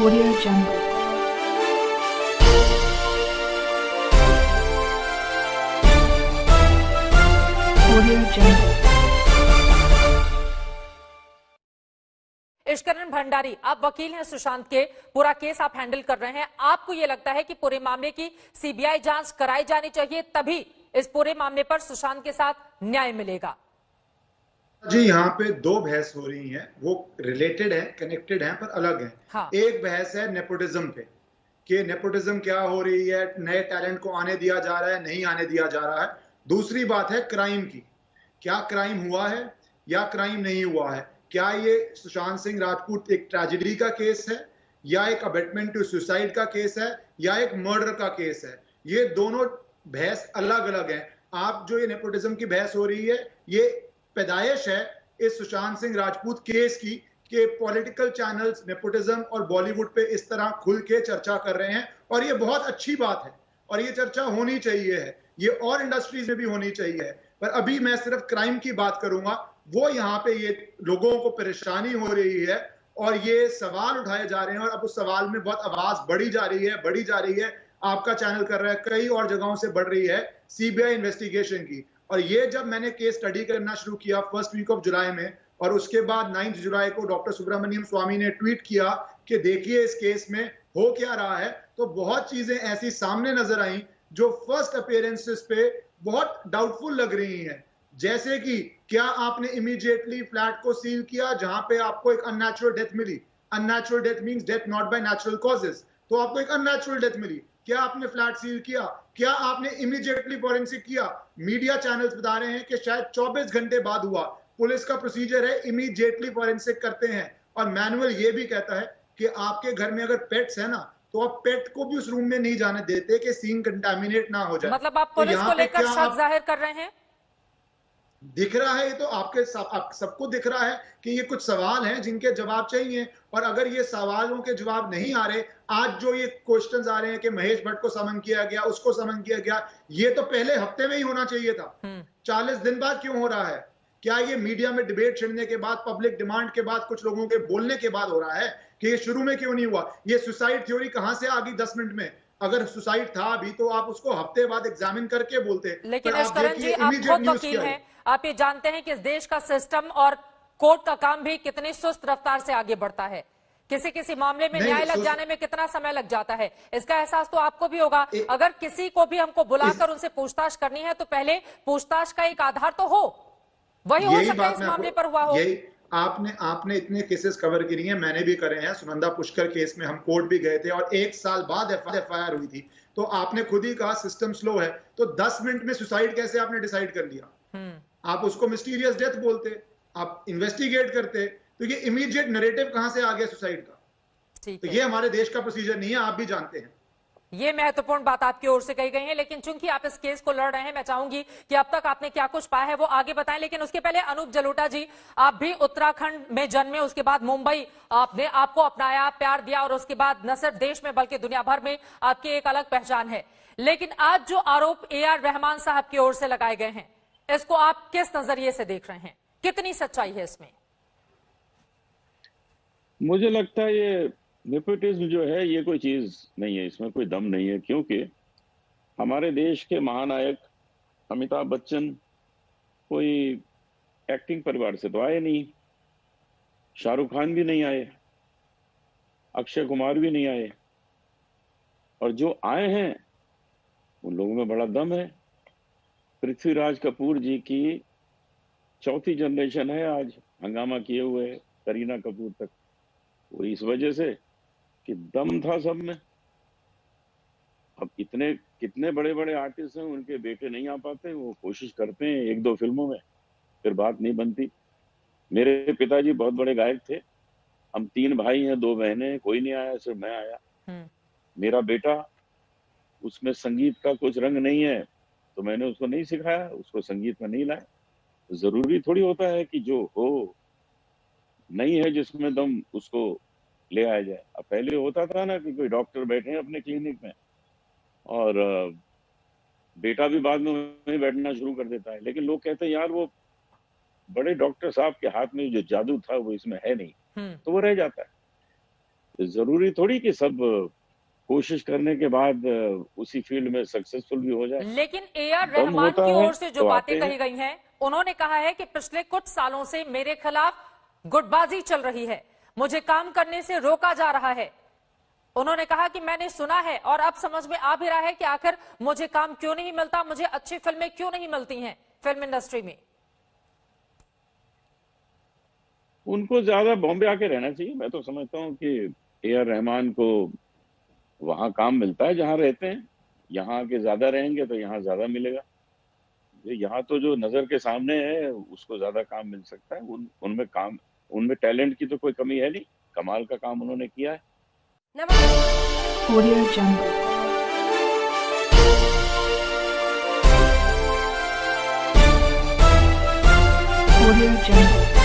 Audio Jungle. Audio Jungle. Ishkaran Bhandari, आप वकील हैं सुशांत के, पूरा केस आप हैंडल कर रहे हैं। आपको ये लगता है कि पूरे मामले की सीबीआई जांच कराई जानी चाहिए, तभी इस पूरे मामले पर सुशांत के साथ न्याय मिलेगा? जी, यहाँ पे दो बहस हो रही हैं, वो रिलेटेड है, कनेक्टेड हैं, पर अलग है। हाँ। एक बहस है नेपोटिज्म पे कि नेपोटिज्म क्या हो रही है, नए टैलेंट को आने दिया जा रहा है, नहीं आने दिया जा रहा है। दूसरी बात है क्राइम की, क्या क्राइम हुआ है या क्राइम नहीं हुआ है, क्या ये सुशांत सिंह राजपूत एक ट्रेजेडी का केस है या एक अबेटमेंट टू सुसाइड का केस है या एक मर्डर का केस है। ये दोनों बहस अलग अलग है। आप जो ये नेपोटिज्म की बहस हो रही है, ये पैदाइश है इस सुशांत सिंह राजपूत केस की कि पॉलिटिकल चैनल्स नेपोटिज्म और बॉलीवुड पे इस तरह खुल के चर्चा कर रहे हैं, और ये बहुत अच्छी बात है और ये चर्चा होनी चाहिए है, ये और इंडस्ट्रीज में भी होनी चाहिए है। पर अभी मैं सिर्फ क्राइम की बात करूंगा। वो यहाँ पे ये लोगों को परेशानी हो रही है और ये सवाल उठाए जा रहे हैं, और अब उस सवाल में बहुत आवाज बढ़ी जा रही है। आपका चैनल कर रहा है, कई और जगहों से बढ़ रही है सीबीआई इन्वेस्टिगेशन की। और ये जब मैंने केस स्टडी करना शुरू किया फर्स्ट वीक ऑफ जुलाई में, और उसके बाद 9 जुलाई को डॉक्टर सुब्रमण्यम स्वामी ने ट्वीट किया कि देखिए इस केस में हो क्या रहा है, तो बहुत चीजें ऐसी सामने नजर आई जो फर्स्ट अपीयरेंसेस पे बहुत डाउटफुल लग रही हैं। जैसे कि क्या आपने इमीडिएटली फ्लैट को सील किया जहां पे आपको एक अननेचुरल डेथ मिली? Unnatural death means death not by natural causes, तो आपको एक अननेचुरल डेथ मिली। क्या आपने फ्लैट सील किया? क्या आपने इमीडिएटली फॉरेंसिक किया? मीडिया चैनल्स बता रहे हैं कि शायद 24 घंटे बाद हुआ। पुलिस का प्रोसीजर है इमीडिएटली फॉरेंसिक करते हैं, और मैनुअल ये भी कहता है कि आपके घर में अगर पेट्स है ना, तो आप पेट को भी उस रूम में नहीं जाने देते कि सीन कंटामिनेट ना हो जाए। मतलब आप पुलिस को लेकर शक जाहिर कर रहे हैं? दिख रहा है, ये तो आपके सबको दिख रहा है कि ये कुछ सवाल हैं जिनके जवाब चाहिए, और अगर ये सवालों के जवाब नहीं आ रहे, आज जो ये क्वेश्चंस आ रहे हैं कि महेश भट्ट को समन किया गया, उसको समन किया गया, ये तो पहले हफ्ते में ही होना चाहिए था। 40 दिन बाद क्यों हो रहा है? क्या ये मीडिया में डिबेट छिड़ने के बाद, पब्लिक डिमांड के बाद, कुछ लोगों के बोलने के बाद हो रहा है कि ये शुरू में क्यों नहीं हुआ? ये सुसाइड थ्योरी कहां से आ गई 10 मिनट में? अगर सुसाइड था अभी तो आप उसको हफ्ते बाद एग्जामिन करके बोलते। लेकिन इश्करण जी, आप खुद वकील हैं, आप ये जानते हैं कि इस देश का सिस्टम और कोर्ट का काम भी कितनी सुस्त रफ्तार से आगे बढ़ता है। किसी किसी मामले में न्याय लग जाने में कितना समय लग जाता है, इसका एहसास तो आपको भी होगा। अगर किसी को भी हमको बुलाकर उनसे पूछताछ करनी है तो पहले पूछताछ का एक आधार तो हो, वही हो सकता है इस मामले पर हुआ हो। आपने इतने केसेस कवर किए हैं, मैंने भी करे हैं। सुनंदा पुष्कर केस में हम कोर्ट भी गए थे और 1 साल बाद एफआईआर हुई थी। तो आपने खुद ही कहा सिस्टम स्लो है, तो 10 मिनट में सुसाइड कैसे आपने डिसाइड कर लिया? आप उसको मिस्टीरियस डेथ बोलते, आप इन्वेस्टिगेट करते, तो ये इमीडिएट नैरेटिव कहां से आ गया सुसाइड का? तो ये हमारे देश का प्रोसीजर नहीं है, आप भी जानते हैं। ये महत्वपूर्ण बात आपकी ओर से कही गई है, लेकिन चूंकि आप इस केस को लड़ रहे हैं, मैं चाहूंगी कि अब तक आपने क्या कुछ पाया है वो आगे बताएं। लेकिन उसके पहले अनूप जलोटा जी, आप भी उत्तराखंड में जन्मे, उसके बाद मुंबई आपने आपको अपनाया, प्यार दिया, और उसके बाद न सिर्फ देश में बल्कि दुनिया भर में आपकी एक अलग पहचान है। लेकिन आज जो आरोप AR रहमान साहब की ओर से लगाए गए हैं, इसको आप किस नजरिए से देख रहे हैं? कितनी सच्चाई है इसमें? मुझे लगता है ये नेपोटिज्म जो है ये कोई चीज नहीं है, इसमें कोई दम नहीं है। क्योंकि हमारे देश के महानायक अमिताभ बच्चन कोई एक्टिंग परिवार से तो आए नहीं, शाहरुख खान भी नहीं आए, अक्षय कुमार भी नहीं आए, और जो आए हैं उन लोगों में बड़ा दम है। पृथ्वीराज कपूर जी की 4थी जनरेशन है आज हंगामा किए हुए, करीना कपूर तक। वो इस वजह से कि दम था सब में। अब इतने कितने बड़े बड़े आर्टिस्ट हैं, उनके बेटे नहीं आ पाते, वो कोशिश करते हैं 1-2 फिल्मों में, फिर बात नहीं बनती। मेरे पिताजी बहुत बड़े गायक थे, हम 3 भाई हैं, 2 बहनें, कोई नहीं आया, सिर्फ मैं आया। मेरा बेटा, उसमें संगीत का कुछ रंग नहीं है, तो मैंने उसको नहीं सिखाया, उसको संगीत में नहीं लाया। जरूरी थोड़ी होता है कि जो हो नहीं है जिसमें दम उसको ले आया जाए। अब पहले होता था ना कि कोई डॉक्टर बैठे हैं अपने क्लिनिक में और बेटा भी बाद में वहीं बैठना शुरू कर देता है, लेकिन लोग कहते हैं यार वो बड़े डॉक्टर साहब के हाथ में जो जादू था वो इसमें है नहीं, तो वो रह जाता है। जरूरी थोड़ी कि सब कोशिश करने के बाद उसी फील्ड में सक्सेसफुल भी हो जाए। लेकिन ए.आर. दम रहमान होता की है ओर से जो तो बातें आते कही हैं। गई हैं, उन्होंने कहा है कि पिछले कुछ सालों से मेरे खिलाफ गुटबाजी चल रही है, मुझे काम करने से रोका जा रहा है। उन्होंने कहा कि मैंने सुना है और अब समझ में आ भी रहा है कि आखिर मुझे काम क्यों नहीं मिलता, मुझे अच्छी फिल्में क्यों नहीं मिलती हैं फिल्म इंडस्ट्री में। उनको ज्यादा बॉम्बे आके रहना चाहिए। मैं तो समझता हूँ कि ए.आर. रहमान को वहां काम मिलता है जहां रहते हैं, यहाँ आके ज्यादा रहेंगे तो यहाँ ज्यादा मिलेगा। यहाँ तो जो नजर के सामने है उसको ज्यादा काम मिल सकता है। उनमें टैलेंट की तो कोई कमी है नहीं, कमाल का काम उन्होंने किया है। Audio Jungle. Audio Jungle.